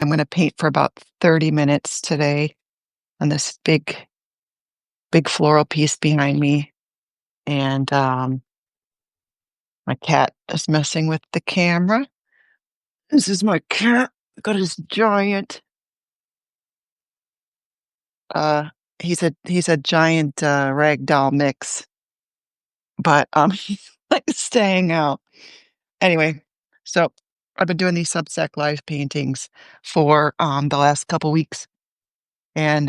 I'm going to paint for about 30 minutes today on this big floral piece behind me. And my cat is messing with the camera. This is my cat. Got his giant. He's a giant ragdoll mix, but he's like staying out. Anyway, so I've been doing these Substack live paintings for the last couple weeks, and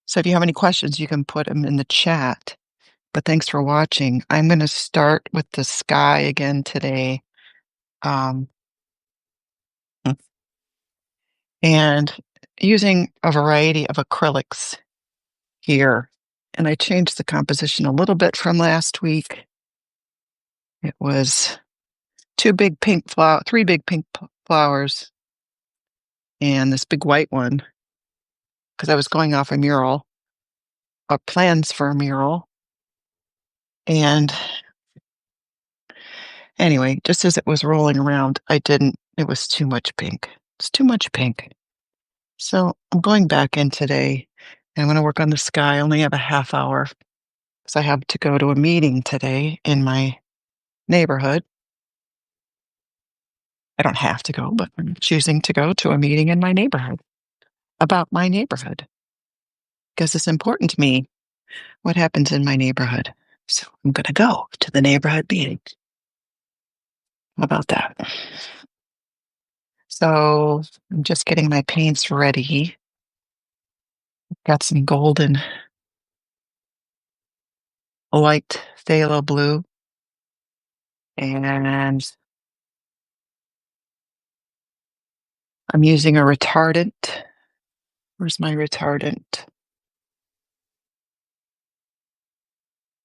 so if you have any questions, you can put them in the chat. But thanks for watching. I'm going to start with the sky again today. And using a variety of acrylics here. And I changed the composition a little bit from last week. It was three big pink flowers and this big white one, because I was going off a mural, or plans for a mural. And anyway, just as it was rolling around, it was too much pink. It's too much pink. So I'm going back in today and I'm going to work on the sky. I only have a half hour because I have to go to a meeting today in my neighborhood. I don't have to go, but I'm choosing to go to a meeting in my neighborhood about my neighborhood because it's important to me what happens in my neighborhood. So I'm going to go to the neighborhood meeting. How about that? So I'm just getting my paints ready. Got some golden light phthalo blue and I'm using a retardant. Where's my retardant?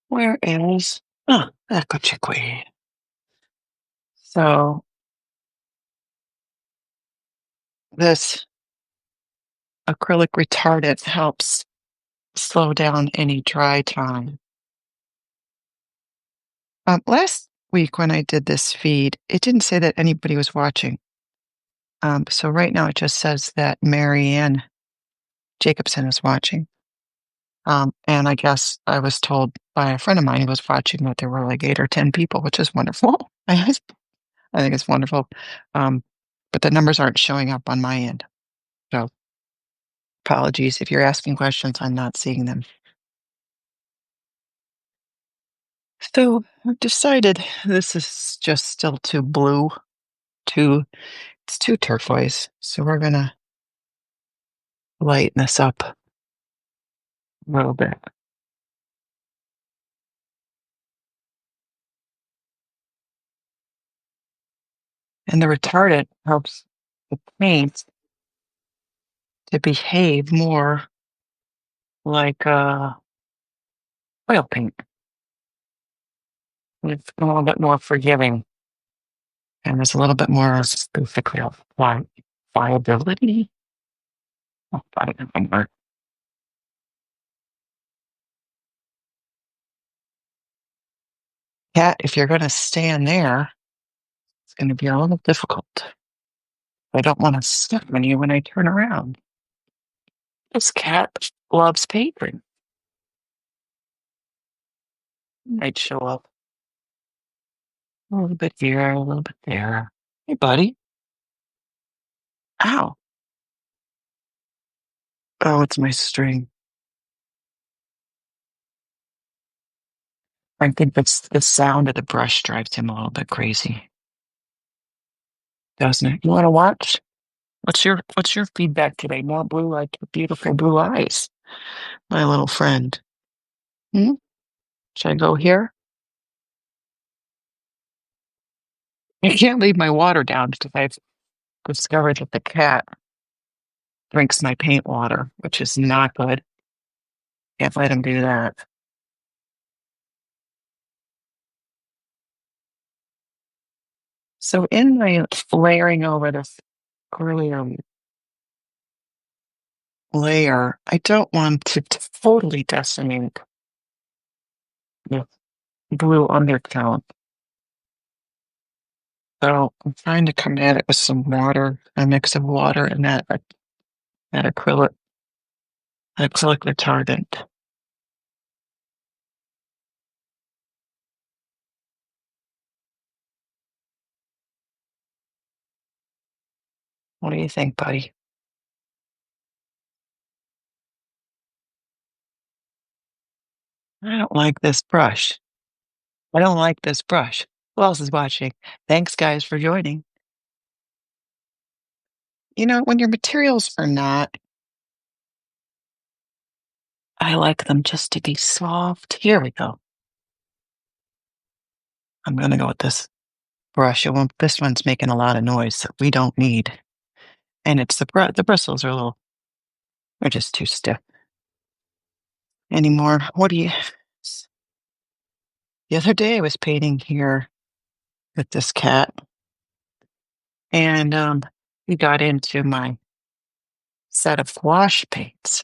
Where is? Oh, Ecochiqui. So this acrylic retardant helps slow down any dry time. Last week when I did this feed, it didn't say that anybody was watching. So right now it just says that Marianne Jacobson is watching. And I guess I was told by a friend of mine who was watching that there were like 8 or 10 people, which is wonderful. I think it's wonderful. But the numbers aren't showing up on my end. So apologies if you're asking questions, I'm not seeing them. So I've decided this is just still too blue, it's too turquoise. So we're gonna lighten this up a little bit. And the retardant helps the paint to behave more like oil paint. It's a little bit more forgiving. And there's a little bit more viability. Oh, Cat, if you're going to stand there, it's going to be a little difficult. I don't want to step on you when I turn around. This cat loves painting. Might show up a little bit here, a little bit there. Hey, buddy. Ow. Oh, it's my string. I think that's the sound of the brush drives him a little bit crazy. Doesn't it? You want to watch? What's your feedback today? More blue, like beautiful blue eyes, my little friend. Hmm? Should I go here? I can't leave my water down because I've discovered that the cat drinks my paint water, which is not good. Can't let him do that. So in my layering over this earlier layer, I don't want to totally decimate the blue undertone. So I'm trying to come at it with some water, a mix of water and that acrylic retardant. What do you think, buddy? I don't like this brush. I don't like this brush. Who else is watching? Thanks, guys, for joining. You know, when your materials are not, I like them just to be soft. Here we go. I'm going to go with this brush. This one's making a lot of noise that we don't need. And it's the bristles are they're just too stiff anymore. What do you, the other day I was painting here with this cat and we got into my set of gouache paints.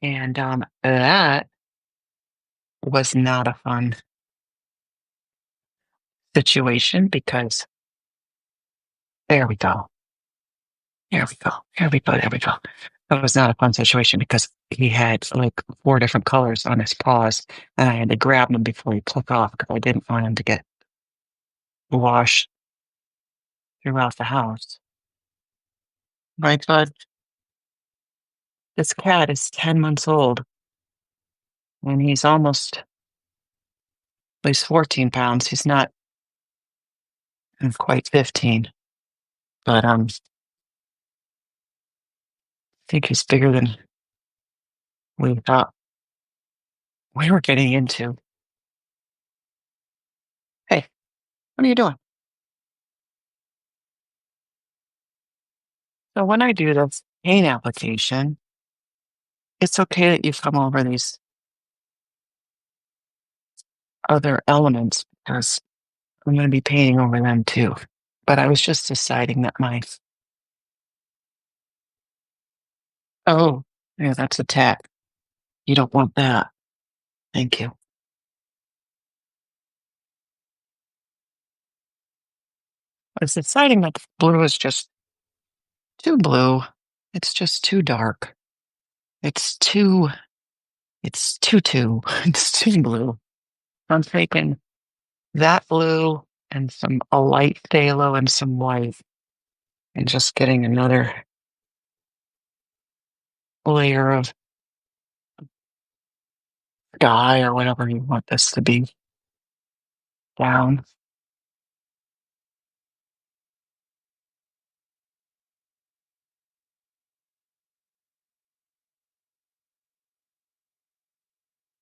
And that was not a fun situation because there we go. There we go. There we go. There we go. That was not a fun situation because he had like four different colors on his paws, and I had to grab them before he took off because I didn't want him to get washed throughout the house. Right, bud? This cat is 10 months old, and he's he's 14 pounds. He's not quite 15, but I think he's bigger than we thought we were getting into. Hey, what are you doing? So when I do this paint application, it's okay that you come over these other elements because I'm going to be painting over them too. But I was just deciding that oh, yeah, that's a tack. You don't want that. Thank you. I was deciding that blue is just too blue. It's just too dark. It's too, it's too blue. I'm taking that blue and a light phthalo and some white and just getting another layer of dye or whatever you want this to be down.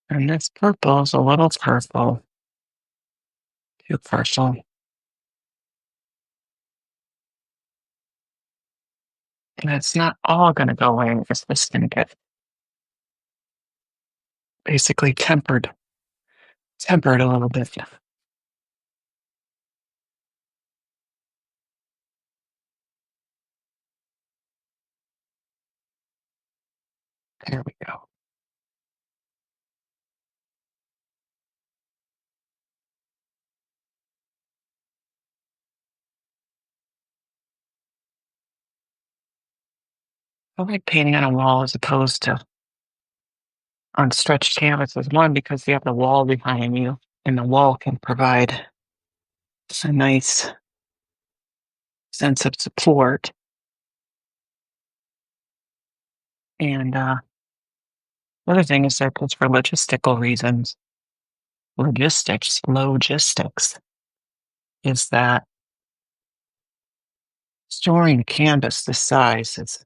And this purple is a little purple. Too purple. And it's not all going to go away. It's just going to get basically tempered a little bit. There we go. I like painting on a wall as opposed to on stretched canvases. One, because you have the wall behind you, and the wall can provide a nice sense of support. And the other thing is that it's for logistical reasons. Logistics is that storing a canvas this size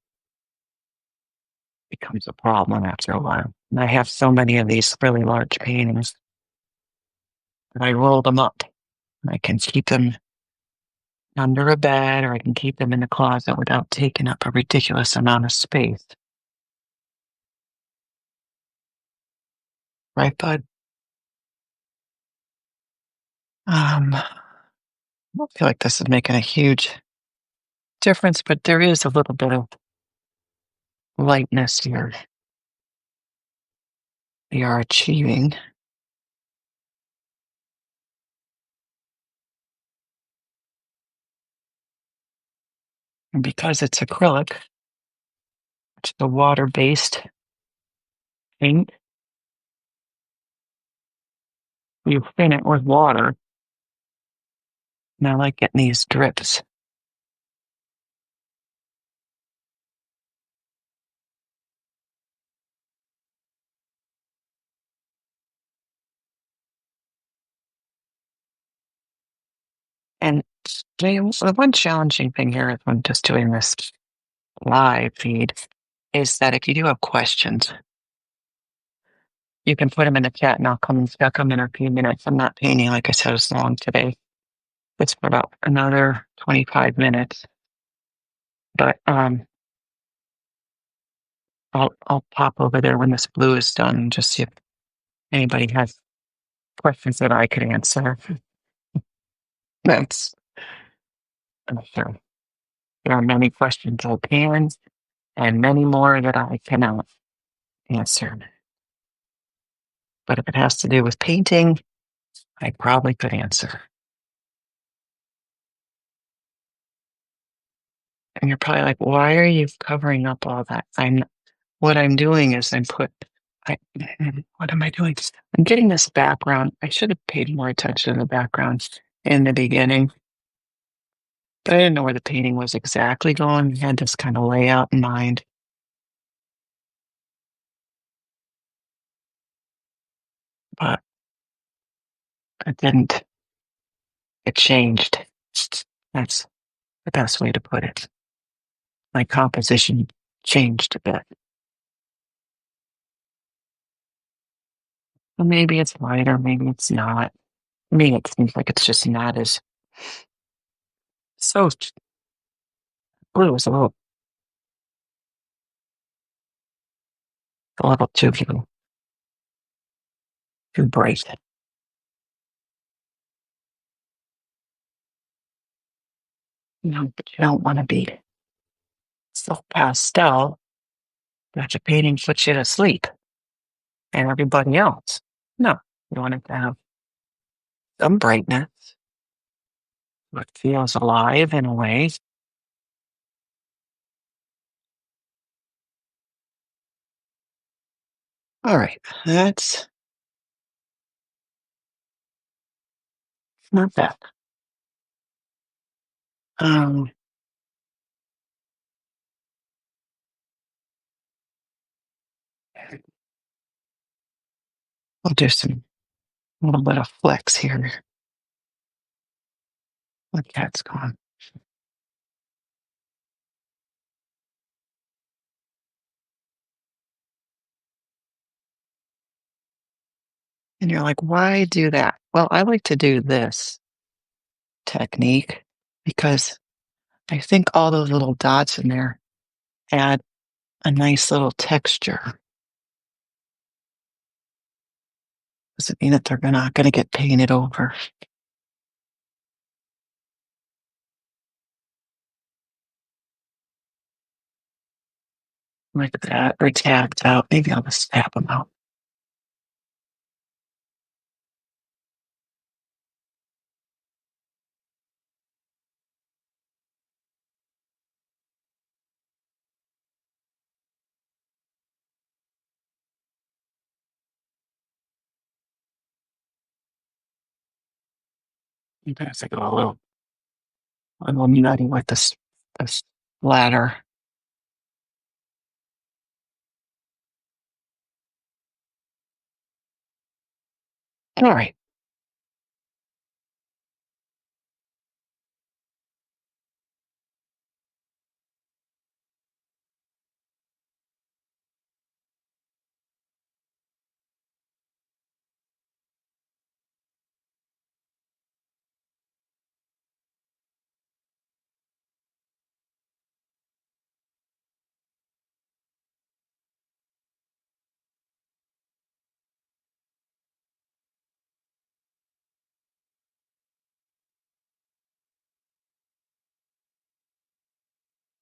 becomes a problem after a while. And I have so many of these really large paintings that I roll them up. And I can keep them under a bed or I can keep them in the closet without taking up a ridiculous amount of space. Right, bud? I don't feel like this is making a huge difference, but there is a little bit of lightness here we are achieving. And because it's acrylic, which is a water-based paint, you thin it with water. And I like getting these drips. And the one challenging thing here when just doing this live feed is that if you do have questions, you can put them in the chat and I'll come and check them in a few minutes. I'm not painting, like I said, as long today. It's for about another 25 minutes. But I'll pop over there when this blue is done and just see if anybody has questions that I could answer. That's I'm sure. There are many questions I can and many more that I cannot answer. But if it has to do with painting, I probably could answer. And you're probably like, why are you covering up all that? What I'm doing is what am I doing? I'm getting this background. I should have paid more attention to the background in the beginning, but I didn't know where the painting was exactly going. I had this kind of layout in mind. But it didn't. It changed. That's the best way to put it. My composition changed a bit. Well, maybe it's lighter, maybe it's not. I mean, it seems like it's just not as so blue is a little too bright. But you don't want to be so pastel that your painting puts you to sleep and everybody else. No, you want it to have some brightness. It feels alive in a way. All right, that's not bad. Um, we'll do a little bit of flex here. The cat's gone. And you're like, why do that? Well, I like to do this technique because I think all those little dots in there add a nice little texture. Doesn't mean that they're not going to get painted over. Like that, or tapped out. Maybe I'll just tap them out. Sometimes I go a little nutty with this ladder. All right.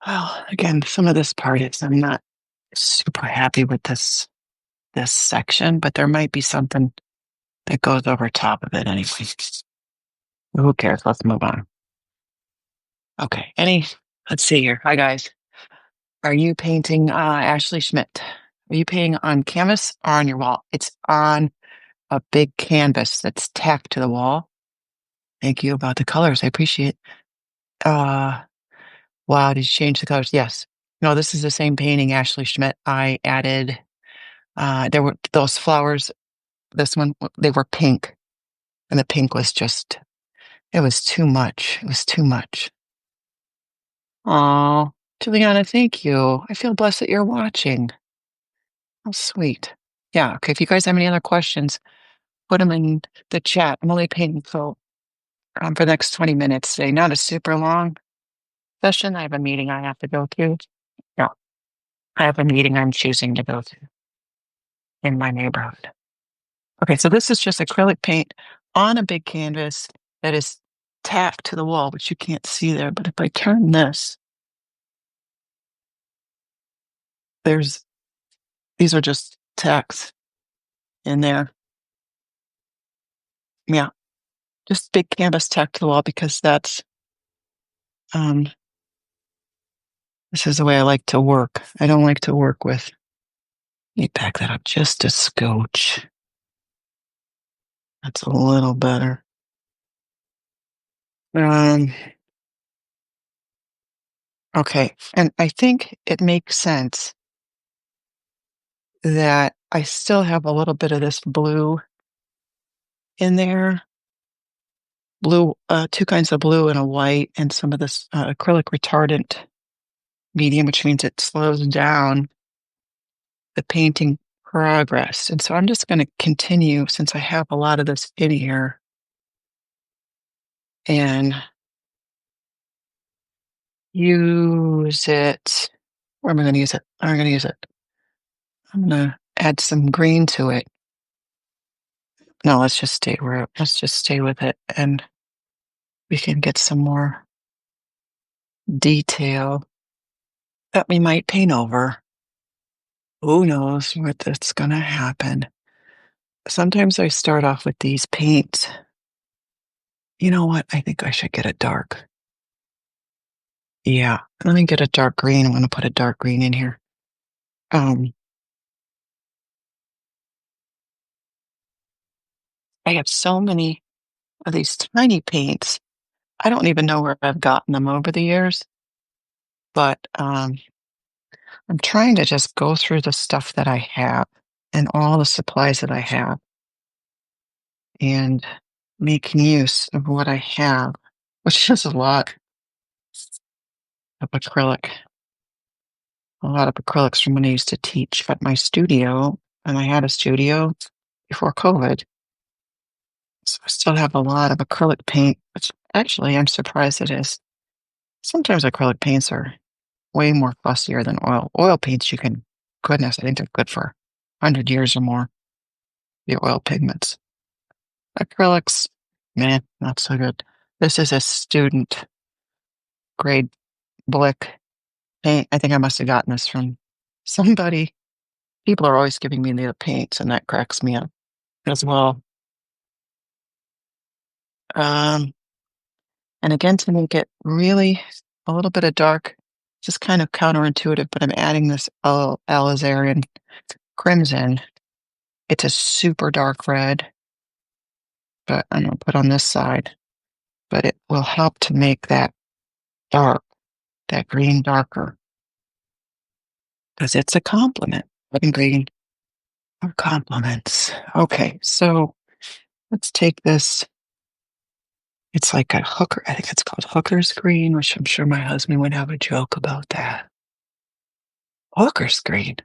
Well, again, some of this part is I'm not super happy with this section, but there might be something that goes over top of it anyway. Who cares? Let's move on. Okay. Let's see here. Hi, guys. Are you painting Ashley Schmidt? Are you painting on canvas or on your wall? It's on a big canvas that's tacked to the wall. Thank you about the colors. I appreciate. Uh, wow. Did you change the colors? Yes. No, this is the same painting, Ashley Schmidt. I added. There were those flowers. This one, they were pink, and the pink was just. It was too much. It was too much. Oh, Juliana, thank you. I feel blessed that you're watching. Oh, sweet. Yeah. Okay. If you guys have any other questions, put them in the chat. I'm only painting for the next 20 minutes today. Not a super long session. I have a meeting I have to go to. Yeah. I have a meeting I'm choosing to go to in my neighborhood. Okay. So this is just acrylic paint on a big canvas that is tacked to the wall, which you can't see there. But if I turn this, these are just tacks in there. Yeah. Just big canvas tacked to the wall because um, this is the way I like to work. I don't like to work with. Let me back that up just a scotch. That's a little better. Okay. And I think it makes sense that I still have a little bit of this blue in there. Blue, two kinds of blue and a white, and some of this acrylic retardant medium, which means it slows down the painting progress. And so I'm just going to continue since I have a lot of this in here and use it. Where am I going to use it? I'm going to use it. I'm going to add some green to it. No, let's just stay with it and we can get some more detail that we might paint over. Who knows what that's going to happen? Sometimes I start off with these paints. You know what? I think I should get a dark. Yeah, let me get a dark green. I'm going to put a dark green in here. I have so many of these tiny paints. I don't even know where I've gotten them over the years, but I'm trying to just go through the stuff that I have and all the supplies that I have and making use of what I have, which is a lot of acrylic, a lot of acrylics from when I used to teach at my studio. And I had a studio before COVID. So I still have a lot of acrylic paint, which actually I'm surprised it is. Sometimes acrylic paints are way more fussier than oil. Oil paints, goodness, I think they're good for 100 years or more, the oil pigments. Acrylics, man, not so good. This is a student grade Blick paint. I think I must have gotten this from somebody. People are always giving me the paints, and that cracks me up as well. And again, to make it really a little bit of dark, just kind of counterintuitive, but I'm adding this alizarin crimson. It's a super dark red, but I'm going to put on this side. But it will help to make that dark, that green darker, because it's a complement. Red and green are complements. Okay, so let's take this. It's like a hooker. I think it's called hooker's green, which I'm sure my husband would have a joke about that. Hooker's green.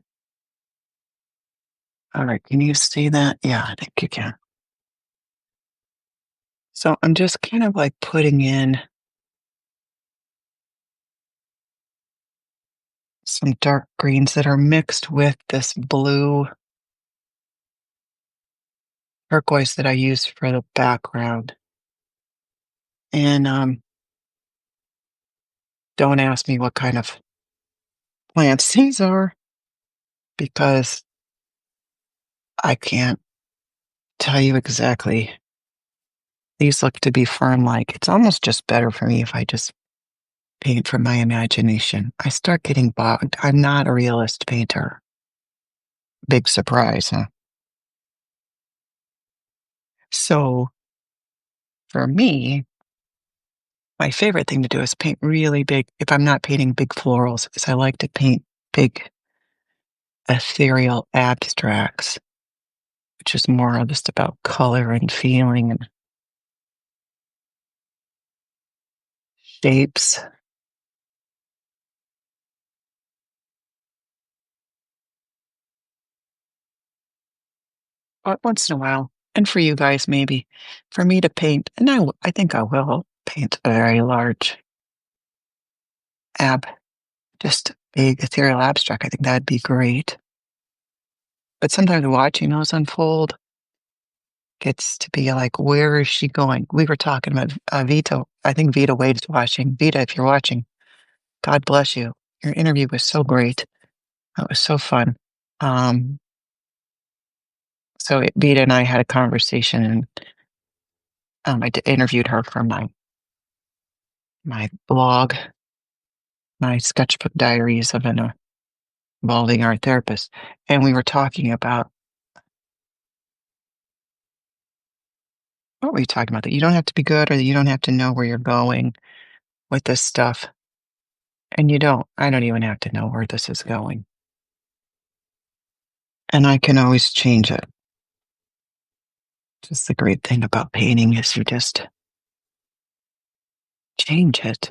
All right, can you see that? Yeah, I think you can. So I'm just kind of like putting in some dark greens that are mixed with this blue turquoise that I use for the background. And don't ask me what kind of plants these are because I can't tell you exactly. These look to be fern-like. It's almost just better for me if I just paint from my imagination. I start getting bogged. I'm not a realist painter. Big surprise, huh? So for me, my favorite thing to do is paint really big. If I'm not painting big florals, is I like to paint big ethereal abstracts, which is more just about color and feeling and shapes. But once in a while, and for you guys, maybe for me to paint, and I think I will paint a very large ab, just big ethereal abstract. I think that'd be great. But sometimes watching those unfold gets to be like, where is she going? We were talking about Vito. I think Vita Wade is watching. Vita, if you're watching, God bless you. Your interview was so great. It was so fun. Vita and I had a conversation, and interviewed her for my blog, my sketchbook diaries of an evolving art therapist, and we were talking about what were we talking about? That you don't have to be good, or that you don't have to know where you're going with this stuff, and you don't. I don't even have to know where this is going, and I can always change it. Just the great thing about painting is you just change it.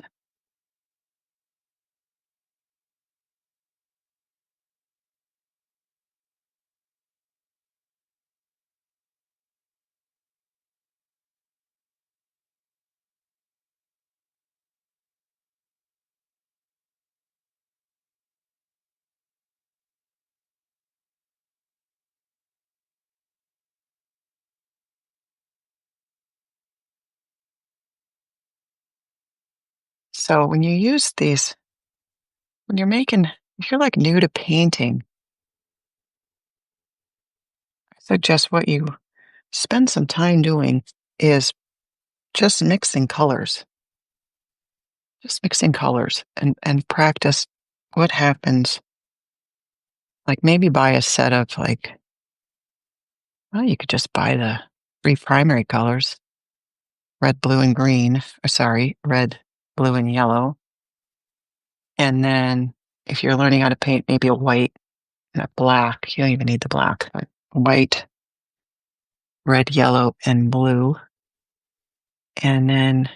So when you use these, when if you're like new to painting, I suggest what you spend some time doing is just mixing colors. Just mixing colors and practice what happens. Like maybe buy a set of well, you could just buy the 3 primary colors, red, blue, and green. Or sorry, red, blue, and yellow. And then if you're learning how to paint, maybe a white and a black. You don't even need the black. But white, red, yellow, and blue. And then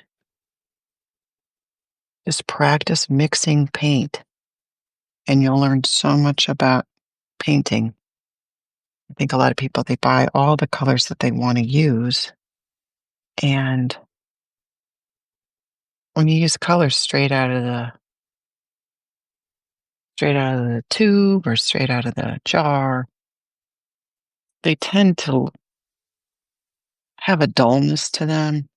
just practice mixing paint. And you'll learn so much about painting. I think a lot of people, they buy all the colors that they want to use. And when you use colors straight out of the tube or straight out of the jar, they tend to have a dullness to them,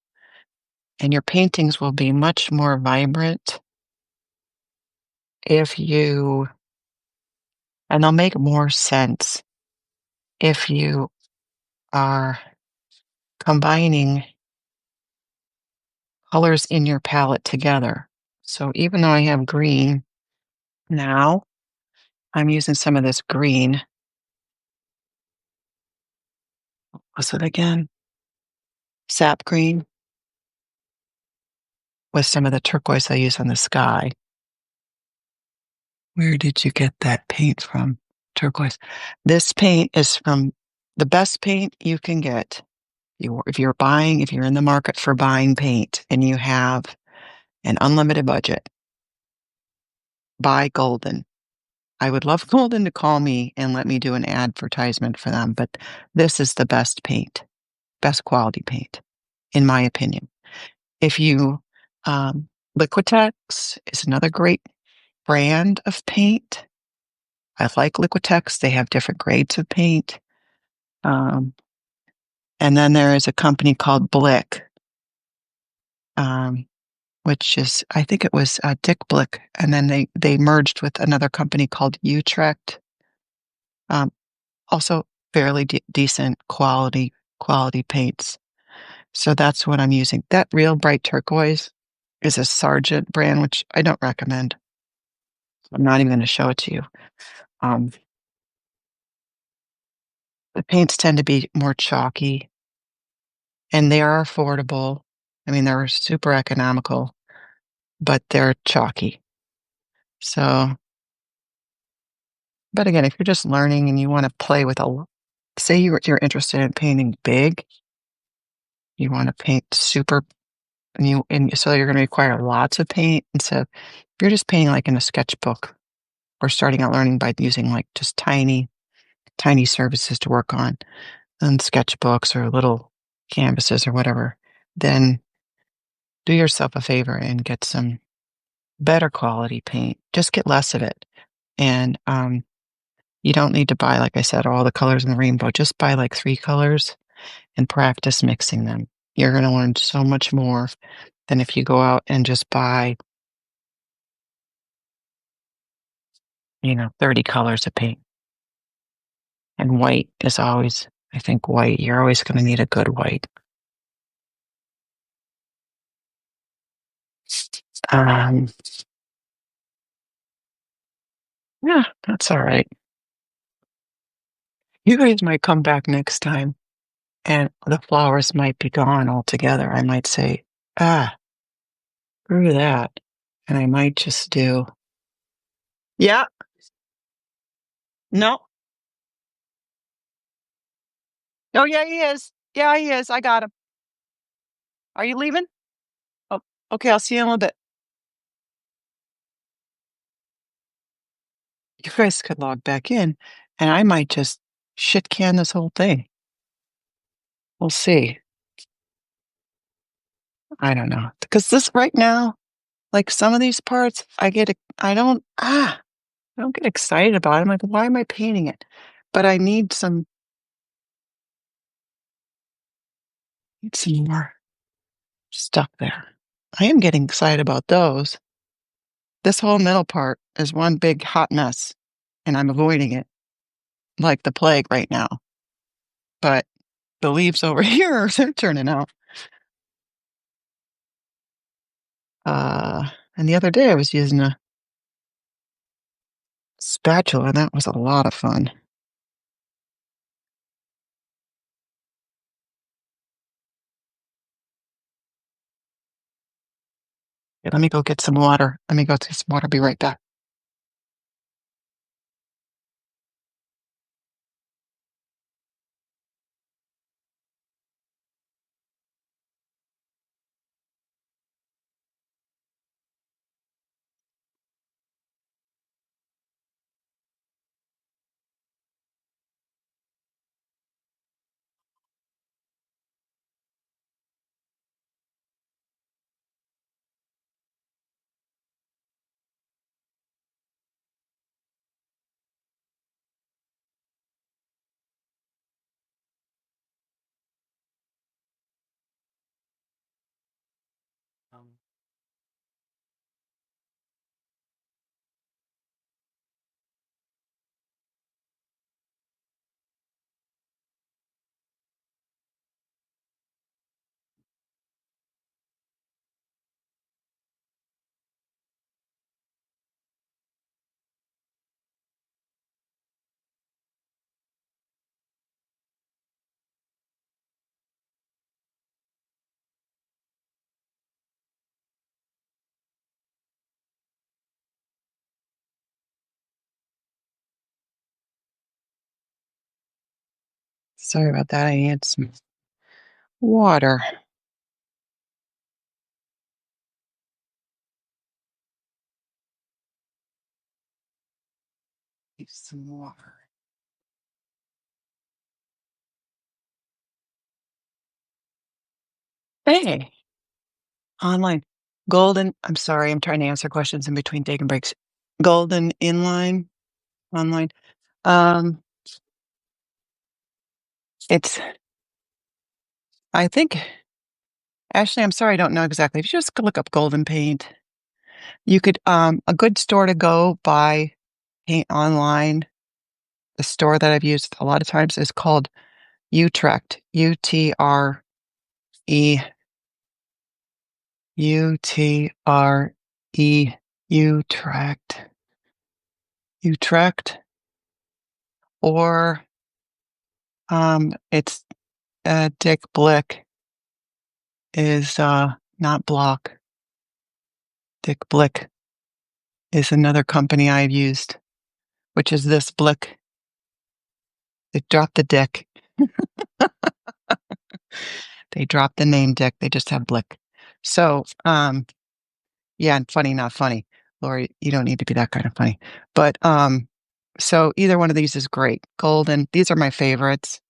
and your paintings will be much more vibrant and they'll make more sense if you are combining colors in your palette together. So even though I have green now, I'm using some of this green. What's it again? Sap green with some of the turquoise I use on the sky. Where did you get that paint from? Turquoise. This paint is from the best paint you can get. If you're in the market for buying paint and you have an unlimited budget, buy Golden. I would love Golden to call me and let me do an advertisement for them, but this is the best paint, best quality paint, in my opinion. If you, Liquitex is another great brand of paint. I like Liquitex. They have different grades of paint. And then there is a company called Blick, which is, I think it was Dick Blick, and then they merged with another company called Utrecht. Also fairly decent quality paints. So that's what I'm using. That real bright turquoise, is a Sargent brand, which I don't recommend. I'm not even gonna show it to you. Um, the paints tend to be more chalky, and they are affordable. I mean, they're super economical, but they're chalky. So but again, if you're just learning and you wanna play with a say you're interested in painting big, you wanna paint super and so you're gonna require lots of paint instead of if you're just painting, like, in a sketchbook or starting out learning by using, like, just tiny surfaces to work on sketchbooks or little canvases or whatever, then do yourself a favor and get some better quality paint. Just get less of it, and, you don't need to buy, like I said, all the colors in the rainbow. Just buy, like, 3 colors and practice mixing them. You're gonna learn so much more than if you go out and just buy, 30 colors of paint. And white is always I think white, you're always gonna need a good white. Um, yeah, that's alright. You guys might come back next time, and the flowers might be gone altogether. I might say, "Ah, screw that," and I might just do "Yeah, no. Oh, yeah, he is. Yeah, he is. I got him. Are you leaving? Oh, okay, I'll see you in a little bit." You guys could log back in, and I might just shit can this whole thing. We'll see. I don't know, because this right now, like, some of these parts, I don't get excited about it. I'm like, "Why am I painting it?" But I need some more stuff there. I am getting excited about those. This whole middle part is one big hot mess, and I'm avoiding it like the plague right now. But the leaves over here, they're turning out. And the other day I was using a spatula, and that was a lot of fun. Okay, let me go get some water. Let me go get some water. Be right back. Um, Sorry about that. I need some water. Need some water. Hey, online. I'm sorry, I'm trying to answer questions in between taking breaks. Golden inline online. Um, it's I think actually, I'm sorry, I don't know exactly. If you just look up golden paint, you could a good store to go buy paint online. The store that I've used a lot of times is called Utrecht, Utrecht. Utre, Utrecht, Utrecht, or it's Dick Blick is not Block. Dick Blick is another company I've used, which is this Blick. They dropped the Dick. They dropped the name Dick. They just have Blick. So, yeah, and funny, not funny. Laurie, you don't need to be that kind of funny. But so either one of these is great. Golden, these are my favorites.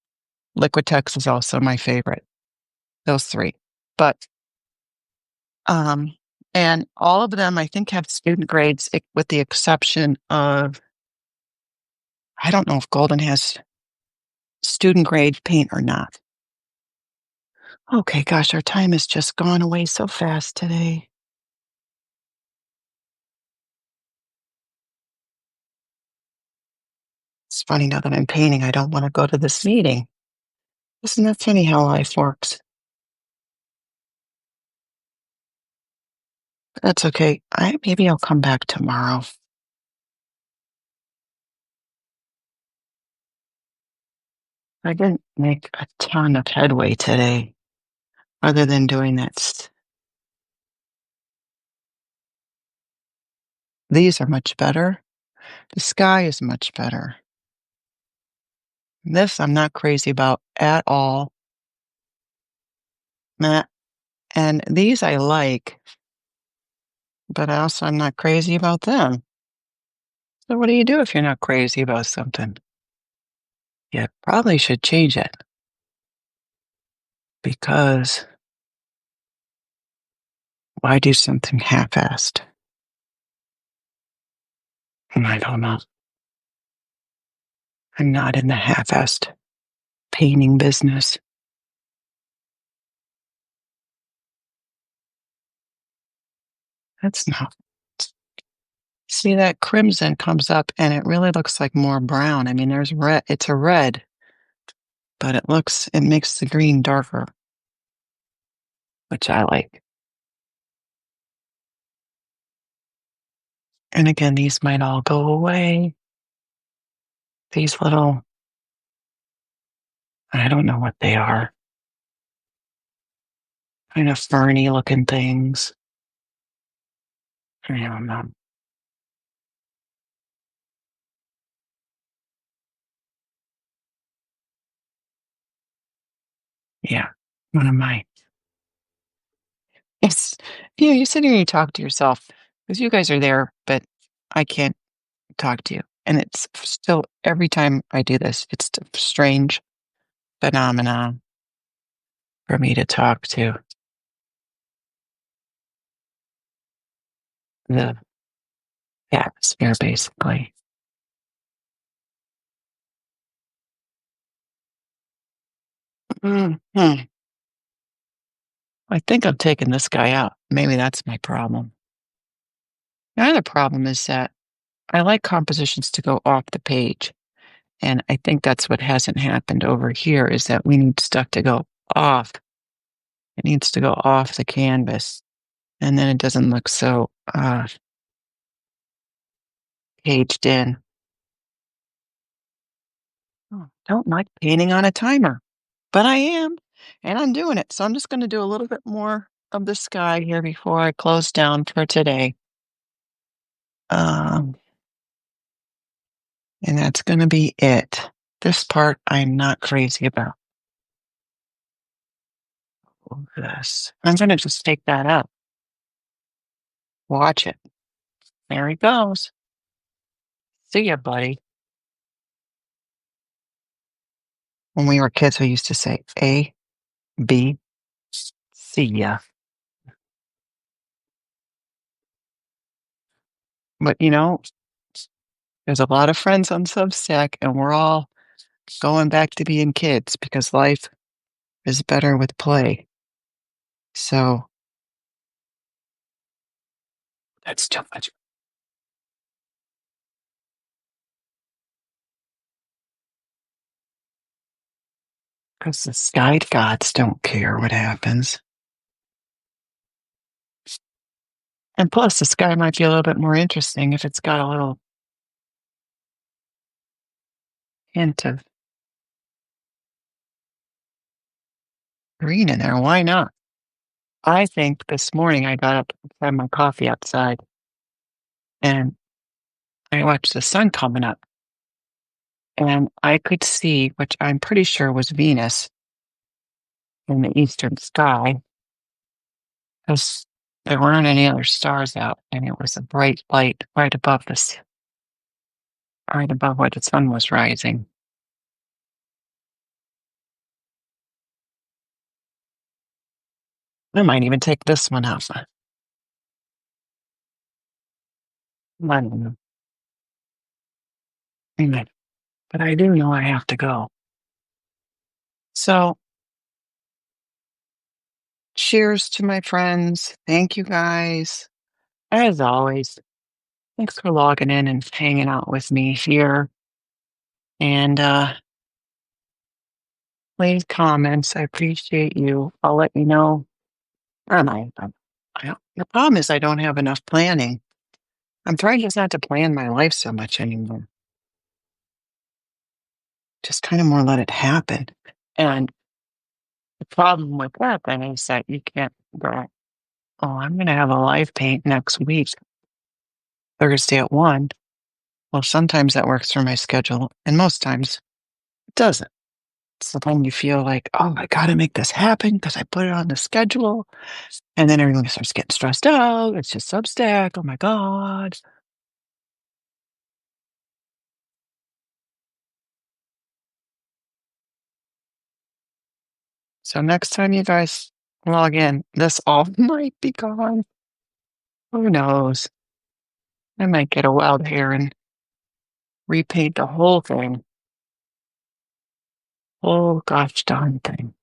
Liquitex is also my favorite. Those three. But um, and all of them I think have student grades, with the exception of, I don't know if Golden has student grade paint or not. Okay, gosh, our time has just gone away so fast today. It's funny, now that I'm painting, I don't want to go to this meeting. Isn't that funny how life works? That's okay. Maybe I'll come back tomorrow. I didn't make a ton of headway today, other than doing that. These are much better. The sky is much better. This I'm not crazy about at all. Meh. And these I like, but also I'm not crazy about them. So what do you do if you're not crazy about something? You probably should change it, because why do something half-assed? I don't know. I'm not in the half-assed painting business. That's not. See, that crimson comes up and it really looks like more brown. I mean, there's red. It's a red, but it makes the green darker, which I like. And again, these might all go away. These little, I don't know what they are, kind of ferny looking things. I don't know. Yeah. What am I? It's, you sit here and you talk to yourself, because you guys are there, but I can't talk to you. And it's still, every time I do this, it's a strange phenomenon for me to talk to the atmosphere, basically. Hmm. I think I'm taking this guy out. Maybe that's my problem. The other problem is that I like compositions to go off the page. And I think that's what hasn't happened over here, is that we need stuff to go off. It needs to go off the canvas. And then it doesn't look so caged in. Oh, don't like painting on a timer, but I am, and I'm doing it. So I'm just going to do a little bit more of the sky here before I close down for today. Um, and that's going to be it. This part I'm not crazy about. This. I'm going to just take that out. Watch it. There he goes. See ya, buddy. When we were kids, we used to say A, B, see ya. But there's a lot of friends on Substack, and we're all going back to being kids because life is better with play. So that's too much. Because the sky gods don't care what happens. And plus, the sky might be a little bit more interesting if it's got a little hint of green in there. Why not? I think this morning I got up to have my coffee outside and I watched the sun coming up and I could see, which I'm pretty sure was Venus in the eastern sky, because there weren't any other stars out and it was a bright light right above this, right above where the sun was rising. I might even take this one out. I don't know. I might, but I do know I have to go. So, cheers to my friends. Thank you guys. As always, thanks for logging in and hanging out with me here. And leave comments. I appreciate you. I'll let you know. And the problem is I don't have enough planning. I'm trying just not to plan my life so much anymore. Just kind of more let it happen. And the problem with that then is that you can't go, oh, I'm going to have a live paint next week, Thursday at 1. Well, sometimes that works for my schedule, and most times it doesn't. So then you feel like, oh, I got to make this happen because I put it on the schedule. And then everyone starts getting stressed out. It's just Substack. Oh my God. So next time you guys log in, this all might be gone. Who knows? I might get a wild hair and repaint the whole thing. Oh gosh darn thing.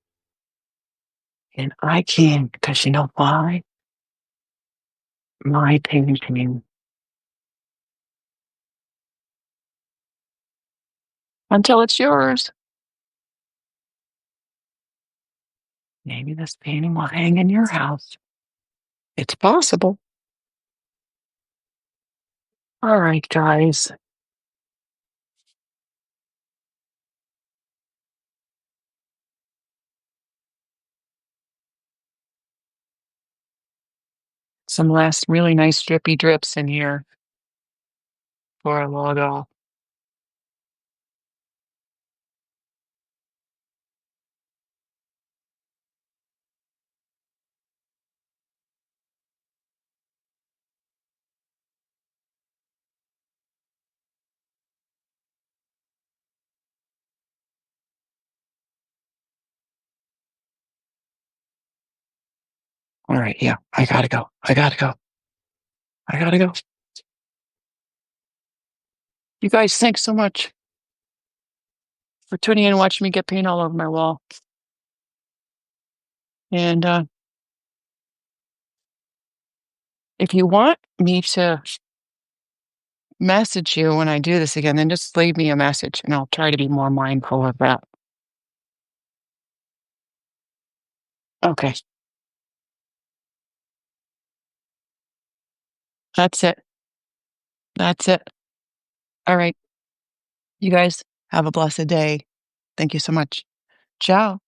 And I can't because you know why? My painting. Until it's yours. Maybe this painting will hang in your house. It's possible. All right, guys. Some last really nice drippy drips in here before I log off. All right, yeah, I gotta go. I gotta go. I gotta go. You guys, thanks so much for tuning in and watching me get paint all over my wall. And if you want me to message you when I do this again, then just leave me a message and I'll try to be more mindful of that. Okay, that's it. That's it. All right. You guys have a blessed day. Thank you so much. Ciao.